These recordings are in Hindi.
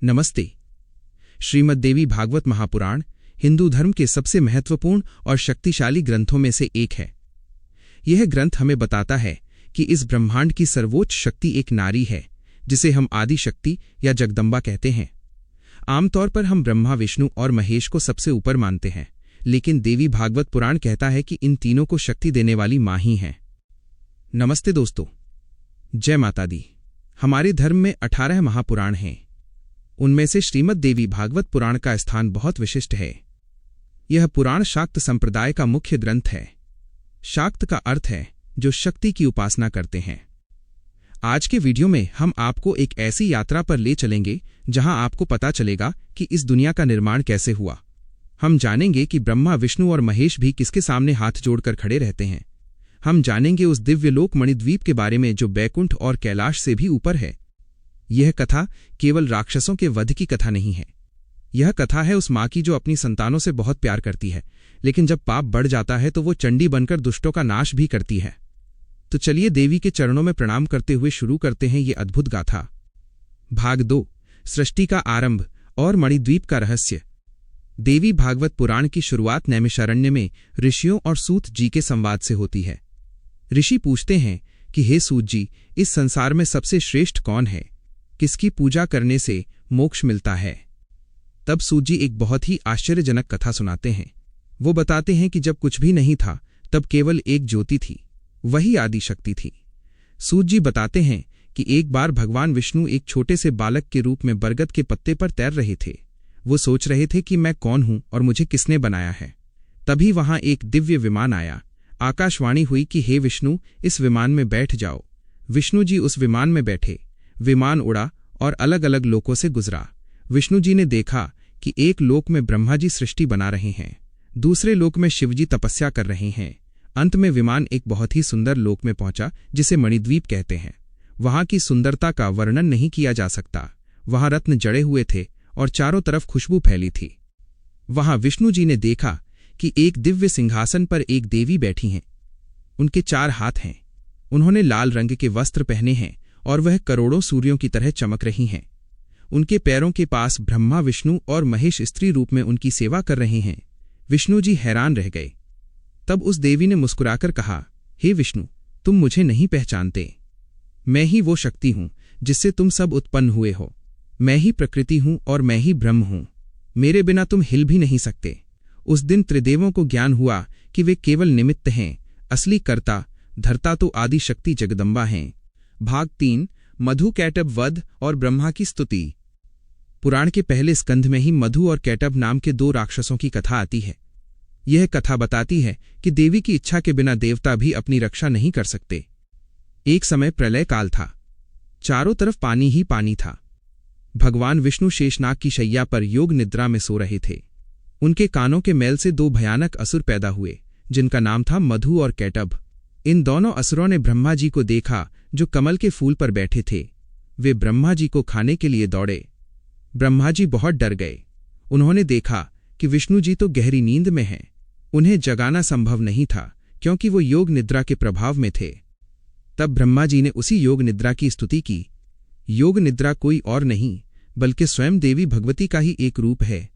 नमस्ते। श्रीमद् देवी भागवत महापुराण हिंदू धर्म के सबसे महत्वपूर्ण और शक्तिशाली ग्रंथों में से एक है। यह ग्रंथ हमें बताता है कि इस ब्रह्मांड की सर्वोच्च शक्ति एक नारी है, जिसे हम आदि शक्ति या जगदम्बा कहते हैं। आमतौर पर हम ब्रह्मा, विष्णु और महेश को सबसे ऊपर मानते हैं, लेकिन देवी भागवत पुराण कहता है कि इन तीनों को शक्ति देने वाली मां ही है। नमस्ते दोस्तों, जय माता दी। हमारे धर्म में 18 महापुराण हैं। उनमें से श्रीमद् देवी भागवत पुराण का स्थान बहुत विशिष्ट है। यह पुराण शाक्त संप्रदाय का मुख्य ग्रंथ है। शाक्त का अर्थ है जो शक्ति की उपासना करते हैं। आज के वीडियो में हम आपको एक ऐसी यात्रा पर ले चलेंगे जहां आपको पता चलेगा कि इस दुनिया का निर्माण कैसे हुआ। हम जानेंगे कि ब्रह्मा, विष्णु और महेश भी किसके सामने हाथ जोड़कर खड़े रहते हैं। हम जानेंगे उस दिव्य लोक मणिद्वीप के बारे में जो बैकुंठ और कैलाश से भी ऊपर है। यह कथा केवल राक्षसों के वध की कथा नहीं है। यह कथा है उस मां की जो अपनी संतानों से बहुत प्यार करती है, लेकिन जब पाप बढ़ जाता है तो वो चंडी बनकर दुष्टों का नाश भी करती है। तो चलिए देवी के चरणों में प्रणाम करते हुए शुरू करते हैं ये अद्भुत गाथा। भाग 2, सृष्टि का आरंभ और मणिद्वीप का रहस्य। देवी भागवत पुराण की शुरुआत नैमिषारण्य में ऋषियों और सूत जी के संवाद से होती है। ऋषि पूछते हैं कि हे सूत जी, इस संसार में सबसे श्रेष्ठ कौन है, किसकी पूजा करने से मोक्ष मिलता है। तब सूत जी एक बहुत ही आश्चर्यजनक कथा सुनाते हैं। वो बताते हैं कि जब कुछ भी नहीं था तब केवल एक ज्योति थी, वही आदि शक्ति थी। सूत जी बताते हैं कि एक बार भगवान विष्णु एक छोटे से बालक के रूप में बरगद के पत्ते पर तैर रहे थे। वो सोच रहे थे कि मैं कौन हूं और मुझे किसने बनाया है। तभी वहां एक दिव्य विमान आया। आकाशवाणी हुई कि हे विष्णु, इस विमान में बैठ जाओ। विष्णु जी उस विमान में बैठे। विमान उड़ा और अलग अलग लोकों से गुजरा। विष्णु जी ने देखा कि एक लोक में ब्रह्मा जी सृष्टि बना रहे हैं, दूसरे लोक में शिवजी तपस्या कर रहे हैं। अंत में विमान एक बहुत ही सुंदर लोक में पहुंचा जिसे मणिद्वीप कहते हैं। वहां की सुंदरता का वर्णन नहीं किया जा सकता। वहां रत्न जड़े हुए थे और चारों तरफ खुशबू फैली थी। वहां विष्णु जी ने देखा कि एक दिव्य सिंहासन पर एक देवी बैठी हैं। उनके 4 हाथ हैं। उन्होंने लाल रंग के वस्त्र पहने हैं और वह करोड़ों सूर्यों की तरह चमक रही हैं। उनके पैरों के पास ब्रह्मा, विष्णु और महेश स्त्री रूप में उनकी सेवा कर रहे हैं। विष्णु जी हैरान रह गए। तब उस देवी ने मुस्कुराकर कहा, हे विष्णु, तुम मुझे नहीं पहचानते। मैं ही वो शक्ति हूं जिससे तुम सब उत्पन्न हुए हो। मैं ही प्रकृति हूं और मैं ही ब्रह्म हूं। मेरे बिना तुम हिल भी नहीं सकते। उस दिन त्रिदेवों को ज्ञान हुआ कि वे केवल निमित्त हैं, असली कर्ता धर्ता तो आदि शक्ति जगदम्बा हैं। भाग 3, मधु कैटभ वध और ब्रह्मा की स्तुति। पुराण के पहले स्कंध में ही मधु और कैटभ नाम के 2 राक्षसों की कथा आती है। यह कथा बताती है कि देवी की इच्छा के बिना देवता भी अपनी रक्षा नहीं कर सकते। एक समय प्रलय काल था। चारों तरफ पानी ही पानी था। भगवान विष्णु शेषनाग की शैया पर योग निद्रा में सो रहे थे। उनके कानों के मैल से 2 भयानक असुर पैदा हुए, जिनका नाम था मधु और कैटभ। इन दोनों असुरों ने ब्रह्मा जी को देखा जो कमल के फूल पर बैठे थे। वे ब्रह्मा जी को खाने के लिए दौड़े। ब्रह्मा जी बहुत डर गए। उन्होंने देखा कि विष्णु जी तो गहरी नींद में हैं। उन्हें जगाना संभव नहीं था क्योंकि वो योग निद्रा के प्रभाव में थे। तब ब्रह्मा जी ने उसी योग निद्रा की स्तुति की। योग निद्रा कोई और नहीं बल्कि स्वयं देवी भगवती का ही एक रूप है।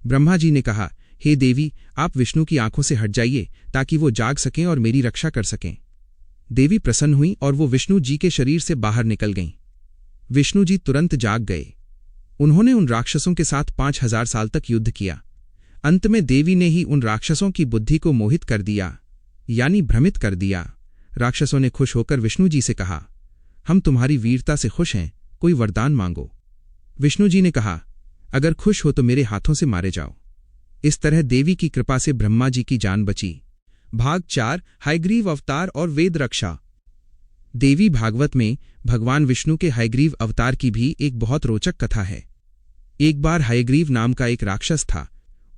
ब्रह्मा जी ने कहा, हे देवी, आप विष्णु की आंखों से हट जाइए ताकि वो जाग सकें और मेरी रक्षा कर सकें। देवी प्रसन्न हुई और वो विष्णु जी के शरीर से बाहर निकल गईं। विष्णु जी तुरंत जाग गए। उन्होंने उन राक्षसों के साथ 5000 साल तक युद्ध किया। अंत में देवी ने ही उन राक्षसों की बुद्धि को मोहित कर दिया, यानी भ्रमित कर दिया। राक्षसों ने खुश होकर विष्णु जी से कहा, हम तुम्हारी वीरता से खुश हैं, कोई वरदान मांगो। विष्णु जी ने कहा, अगर खुश हो तो मेरे हाथों से मारे जाओ। इस तरह देवी की कृपा से ब्रह्मा जी की जान बची। भाग 4, हयग्रीव अवतार और वेद रक्षा। देवी भागवत में भगवान विष्णु के हयग्रीव अवतार की भी एक बहुत रोचक कथा है। एक बार हयग्रीव नाम का एक राक्षस था।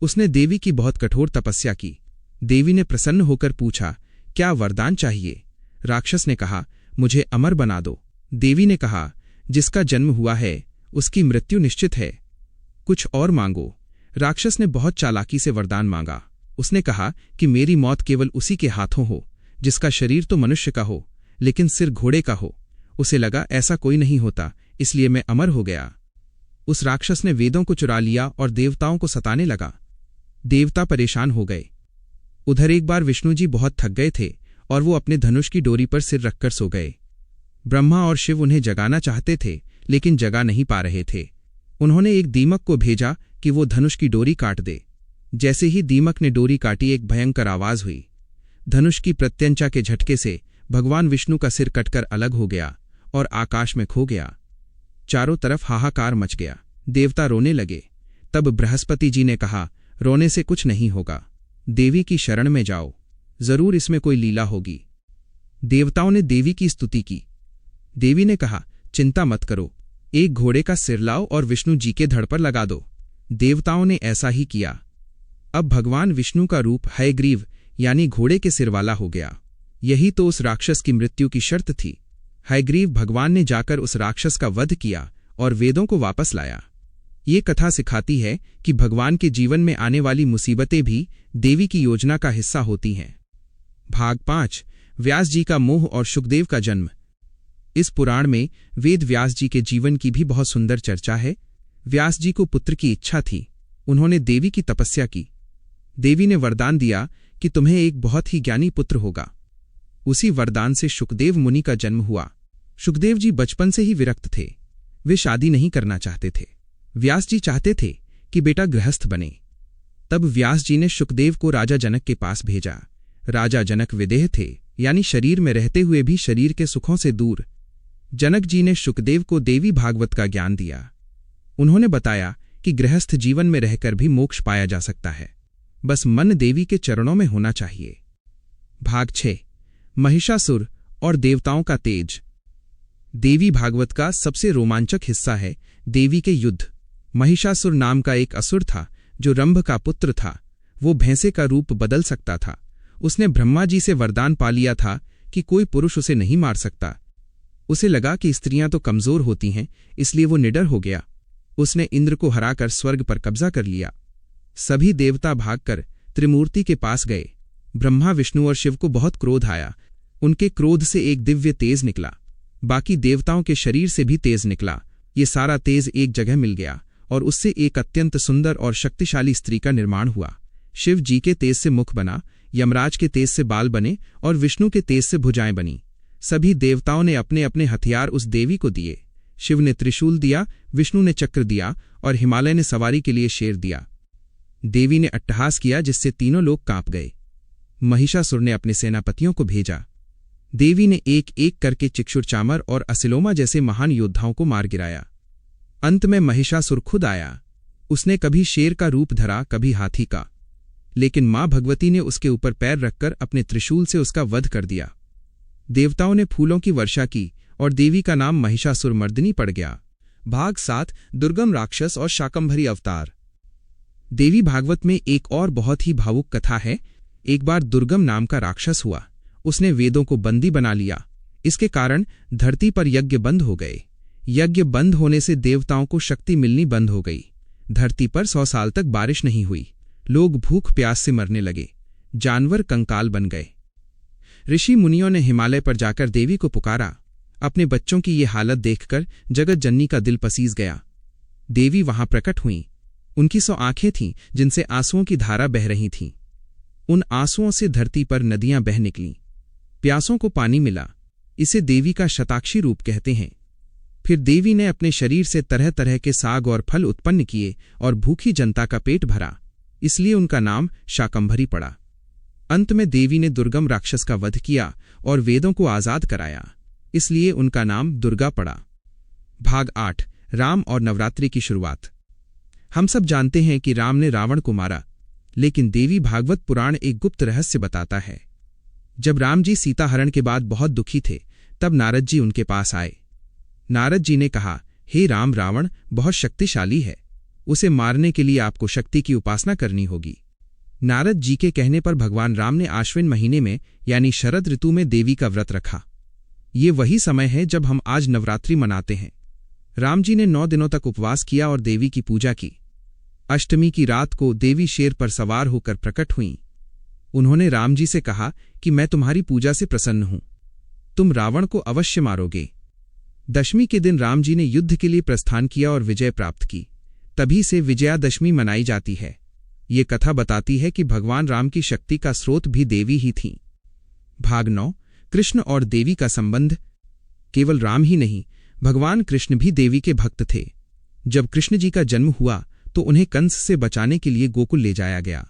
उसने देवी की बहुत कठोर तपस्या की। देवी ने प्रसन्न होकर पूछा, क्या वरदान चाहिए? राक्षस ने कहा, मुझे अमर बना दो। देवी ने कहा, जिसका जन्म हुआ है उसकी मृत्यु निश्चित है, कुछ और मांगो। राक्षस ने बहुत चालाकी से वरदान मांगा। उसने कहा कि मेरी मौत केवल उसी के हाथों हो जिसका शरीर तो मनुष्य का हो लेकिन सिर घोड़े का हो। उसे लगा ऐसा कोई नहीं होता, इसलिए मैं अमर हो गया। उस राक्षस ने वेदों को चुरा लिया और देवताओं को सताने लगा। देवता परेशान हो गए। उधर एक बार विष्णु जी बहुत थक गए थे और वो अपने धनुष की डोरी पर सिर रखकर सो गए। ब्रह्मा और शिव उन्हें जगाना चाहते थे, लेकिन जगा नहीं पा रहे थे। उन्होंने एक दीमक को भेजा कि वो धनुष की डोरी काट दे। जैसे ही दीमक ने डोरी काटी, एक भयंकर आवाज हुई। धनुष की प्रत्यंचा के झटके से भगवान विष्णु का सिर कटकर अलग हो गया और आकाश में खो गया। चारों तरफ हाहाकार मच गया। देवता रोने लगे। तब बृहस्पति जी ने कहा, रोने से कुछ नहीं होगा, देवी की शरण में जाओ, जरूर इसमें कोई लीला होगी। देवताओं ने देवी की स्तुति की। देवी ने कहा, चिंता मत करो, एक घोड़े का सिर लाओ और विष्णु जी के धड़ पर लगा दो। देवताओं ने ऐसा ही किया। अब भगवान विष्णु का रूप हयग्रीव यानी घोड़े के सिर वाला हो गया। यही तो उस राक्षस की मृत्यु की शर्त थी। हयग्रीव भगवान ने जाकर उस राक्षस का वध किया और वेदों को वापस लाया। ये कथा सिखाती है कि भगवान के जीवन में आने वाली मुसीबतें भी देवी की योजना का हिस्सा होती हैं। भाग 5, व्यास जी का मोह और शुकदेव का जन्म। इस पुराण में वेद व्यास जी के जीवन की भी बहुत सुंदर चर्चा है। व्यास जी को पुत्र की इच्छा थी। उन्होंने देवी की तपस्या की। देवी ने वरदान दिया कि तुम्हें एक बहुत ही ज्ञानी पुत्र होगा। उसी वरदान से शुकदेव मुनि का जन्म हुआ। शुकदेव जी बचपन से ही विरक्त थे। वे शादी नहीं करना चाहते थे। व्यास जी चाहते थे कि बेटा गृहस्थ बने। तब व्यास जी ने शुकदेव को राजा जनक के पास भेजा। राजा जनक विदेह थे, यानी शरीर में रहते हुए भी शरीर के सुखों से दूर। जनक जी ने शुकदेव को देवी भागवत का ज्ञान दिया। उन्होंने बताया कि गृहस्थ जीवन में रहकर भी मोक्ष पाया जा सकता है, बस मन देवी के चरणों में होना चाहिए। भाग 6, महिषासुर और देवताओं का तेज। देवी भागवत का सबसे रोमांचक हिस्सा है देवी के युद्ध। महिषासुर नाम का एक असुर था जो रंभ का पुत्र था। वो भैंसे का रूप बदल सकता था। उसने ब्रह्मा जी से वरदान पा लिया था कि कोई पुरुष उसे नहीं मार सकता। उसे लगा कि स्त्रियां तो कमजोर होती हैं, इसलिए वो निडर हो गया। उसने इंद्र को हराकर स्वर्ग पर कब्जा कर लिया। सभी देवता भागकर त्रिमूर्ति के पास गए। ब्रह्मा, विष्णु और शिव को बहुत क्रोध आया। उनके क्रोध से एक दिव्य तेज निकला। बाकी देवताओं के शरीर से भी तेज निकला। ये सारा तेज एक जगह मिल गया और उससे एक अत्यंत सुंदर और शक्तिशाली स्त्री का निर्माण हुआ। शिव जी के तेज से मुख बना, यमराज के तेज से बाल बने और विष्णु के तेज से भुजाएं बनी। सभी देवताओं ने अपने अपने हथियार उस देवी को दिए। शिव ने त्रिशूल दिया, विष्णु ने चक्र दिया और हिमालय ने सवारी के लिए शेर दिया। देवी ने अट्टहास किया जिससे तीनों लोग कांप गए। महिषासुर ने अपने सेनापतियों को भेजा। देवी ने एक एक करके चिक्षुर चामर और असिलोमा जैसे महान योद्धाओं को मार गिराया। अंत में महिषासुर खुद आया। उसने कभी शेर का रूप धरा, कभी हाथी का, लेकिन मां भगवती ने उसके ऊपर पैर रखकर अपने त्रिशूल से उसका वध कर दिया। देवताओं ने फूलों की वर्षा की और देवी का नाम महिषासुर मर्दिनी पड़ गया। भाग 7, दुर्गम राक्षस और शाकंभरी अवतार। देवी भागवत में एक और बहुत ही भावुक कथा है। एक बार दुर्गम नाम का राक्षस हुआ। उसने वेदों को बंदी बना लिया। इसके कारण धरती पर यज्ञ बंद हो गए। यज्ञ बंद होने से देवताओं को शक्ति मिलनी बंद हो गई। धरती पर 100 साल तक बारिश नहीं हुई। लोग भूख प्यास से मरने लगे। जानवर कंकाल बन गए। ऋषि मुनियों ने हिमालय पर जाकर देवी को पुकारा। अपने बच्चों की ये हालत देखकर जगत जननी का दिल पसीज गया। देवी वहां प्रकट हुईं। उनकी 100 आंखें थीं जिनसे आंसुओं की धारा बह रही थीं। उन आंसुओं से धरती पर नदियां बह निकलीं। प्यासों को पानी मिला। इसे देवी का शताक्षी रूप कहते हैं। फिर देवी ने अपने शरीर से तरह तरह के साग और फल उत्पन्न किए और भूखी जनता का पेट भरा। इसलिए उनका नाम शाकंभरी पड़ा। अंत में देवी ने दुर्गम राक्षस का वध किया और वेदों को आजाद कराया। इसलिए उनका नाम दुर्गा पड़ा। भाग 8, राम और नवरात्रि की शुरुआत। हम सब जानते हैं कि राम ने रावण को मारा, लेकिन देवी भागवत पुराण एक गुप्त रहस्य बताता है। जब राम जी सीता हरण के बाद बहुत दुखी थे, तब नारद जी उनके पास आए। नारद जी ने कहा, हे राम, रावण बहुत शक्तिशाली है। उसे मारने के लिए आपको शक्ति की उपासना करनी होगी। नारद जी के कहने पर भगवान राम ने आश्विन महीने में यानी शरद ऋतु में देवी का व्रत रखा। ये वही समय है जब हम आज नवरात्रि मनाते हैं। राम जी ने 9 दिनों तक उपवास किया और देवी की पूजा की। अष्टमी की रात को देवी शेर पर सवार होकर प्रकट हुईं। उन्होंने राम जी से कहा कि मैं तुम्हारी पूजा से प्रसन्न हूं। तुम रावण को अवश्य मारोगे। दशमी के दिन राम जी ने युद्ध के लिए प्रस्थान किया और विजय प्राप्त की। तभी से विजयादशमी मनाई जाती है। ये कथा बताती है कि भगवान राम की शक्ति का स्रोत भी देवी ही थीं। भाग 9। कृष्ण और देवी का संबंध। केवल राम ही नहीं, भगवान कृष्ण भी देवी के भक्त थे। जब कृष्ण जी का जन्म हुआ तो उन्हें कंस से बचाने के लिए गोकुल ले जाया गया।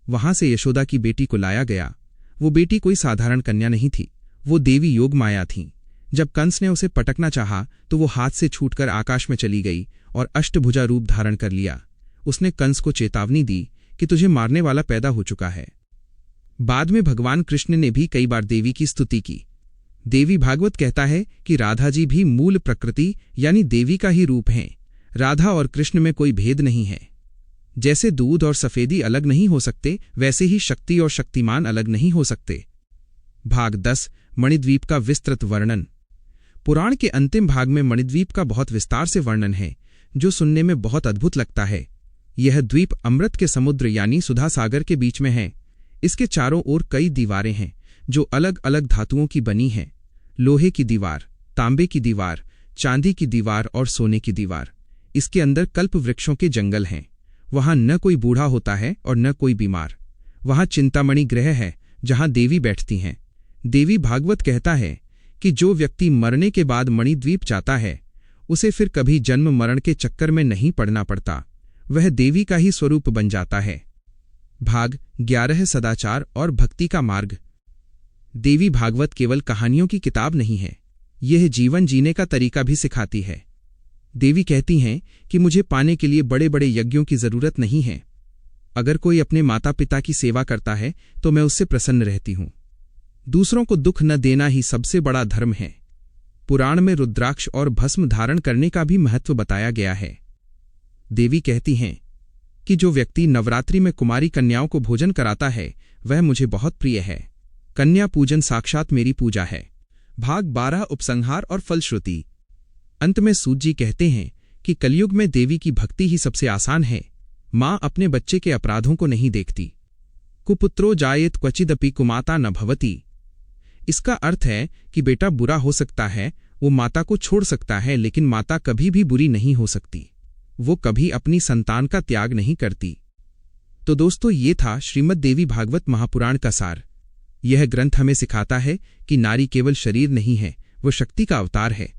वहां से यशोदा की बेटी को लाया गया। वो बेटी कोई साधारण कन्या नहीं थी, वो देवी योगमाया थीं। जब कंस ने उसे पटकना चाहा तो वो हाथ से छूटकर आकाश में चली गई और अष्टभुजा रूप धारण कर लिया। उसने कंस को चेतावनी दी कि तुझे मारने वाला पैदा हो चुका है। बाद में भगवान कृष्ण ने भी कई बार देवी की स्तुति की। देवी भागवत कहता है कि राधा जी भी मूल प्रकृति यानी देवी का ही रूप हैं। राधा और कृष्ण में कोई भेद नहीं है। जैसे दूध और सफेदी अलग नहीं हो सकते, वैसे ही शक्ति और शक्तिमान अलग नहीं हो सकते। भाग 10। मणिद्वीप का विस्तृत वर्णन। पुराण के अंतिम भाग में मणिद्वीप का बहुत विस्तार से वर्णन है, जो सुनने में बहुत अद्भुत लगता है। यह द्वीप अमृत के समुद्र यानी सुधा सागर के बीच में है। इसके चारों ओर कई दीवारें हैं जो अलग अलग धातुओं की बनी हैं। लोहे की दीवार, तांबे की दीवार, चांदी की दीवार और सोने की दीवार। इसके अंदर कल्प वृक्षों के जंगल हैं। वहां न कोई बूढ़ा होता है और न कोई बीमार। वहां चिंतामणि ग्रह है जहां देवी बैठती हैं। देवी भागवत कहता है कि जो व्यक्ति मरने के बाद मणिद्वीप जाता है उसे फिर कभी जन्म मरण के चक्कर में नहीं पड़ना पड़ता, वह देवी का ही स्वरूप बन जाता है। भाग 11। सदाचार और भक्ति का मार्ग। देवी भागवत केवल कहानियों की किताब नहीं है, यह जीवन जीने का तरीका भी सिखाती है। देवी कहती हैं कि मुझे पाने के लिए बड़े बड़े यज्ञों की जरूरत नहीं है। अगर कोई अपने माता पिता की सेवा करता है तो मैं उससे प्रसन्न रहती हूं। दूसरों को दुख न देना ही सबसे बड़ा धर्म है। पुराण में रुद्राक्ष और भस्म धारण करने का भी महत्व बताया गया है। देवी कहती हैं कि जो व्यक्ति नवरात्रि में कुमारी कन्याओं को भोजन कराता है वह मुझे बहुत प्रिय है। कन्या पूजन साक्षात मेरी पूजा है। भाग 12। उपसंहार और फलश्रुति। अंत में सूत जी कहते हैं कि कलयुग में देवी की भक्ति ही सबसे आसान है। मां अपने बच्चे के अपराधों को नहीं देखती। कुपुत्रो जायेत क्वचिदपि कुमाता न भवति। इसका अर्थ है कि बेटा बुरा हो सकता है, वो माता को छोड़ सकता है, लेकिन माता कभी भी बुरी नहीं हो सकती। वो कभी अपनी संतान का त्याग नहीं करती। तो दोस्तों, ये था श्रीमद् देवी भागवत महापुराण का सार। यह ग्रंथ हमें सिखाता है कि नारी केवल शरीर नहीं है, वो शक्ति का अवतार है।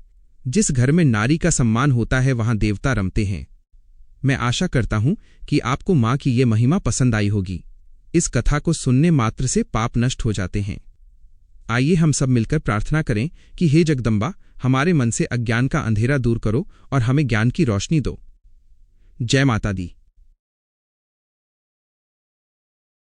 जिस घर में नारी का सम्मान होता है वहां देवता रमते हैं। मैं आशा करता हूं कि आपको मां की ये महिमा पसंद आई होगी। इस कथा को सुनने मात्र से पाप नष्ट हो जाते हैं। आइए हम सब मिलकर प्रार्थना करें कि हे जगदम्बा, हमारे मन से अज्ञान का अंधेरा दूर करो और हमें ज्ञान की रोशनी दो। जय माता दी।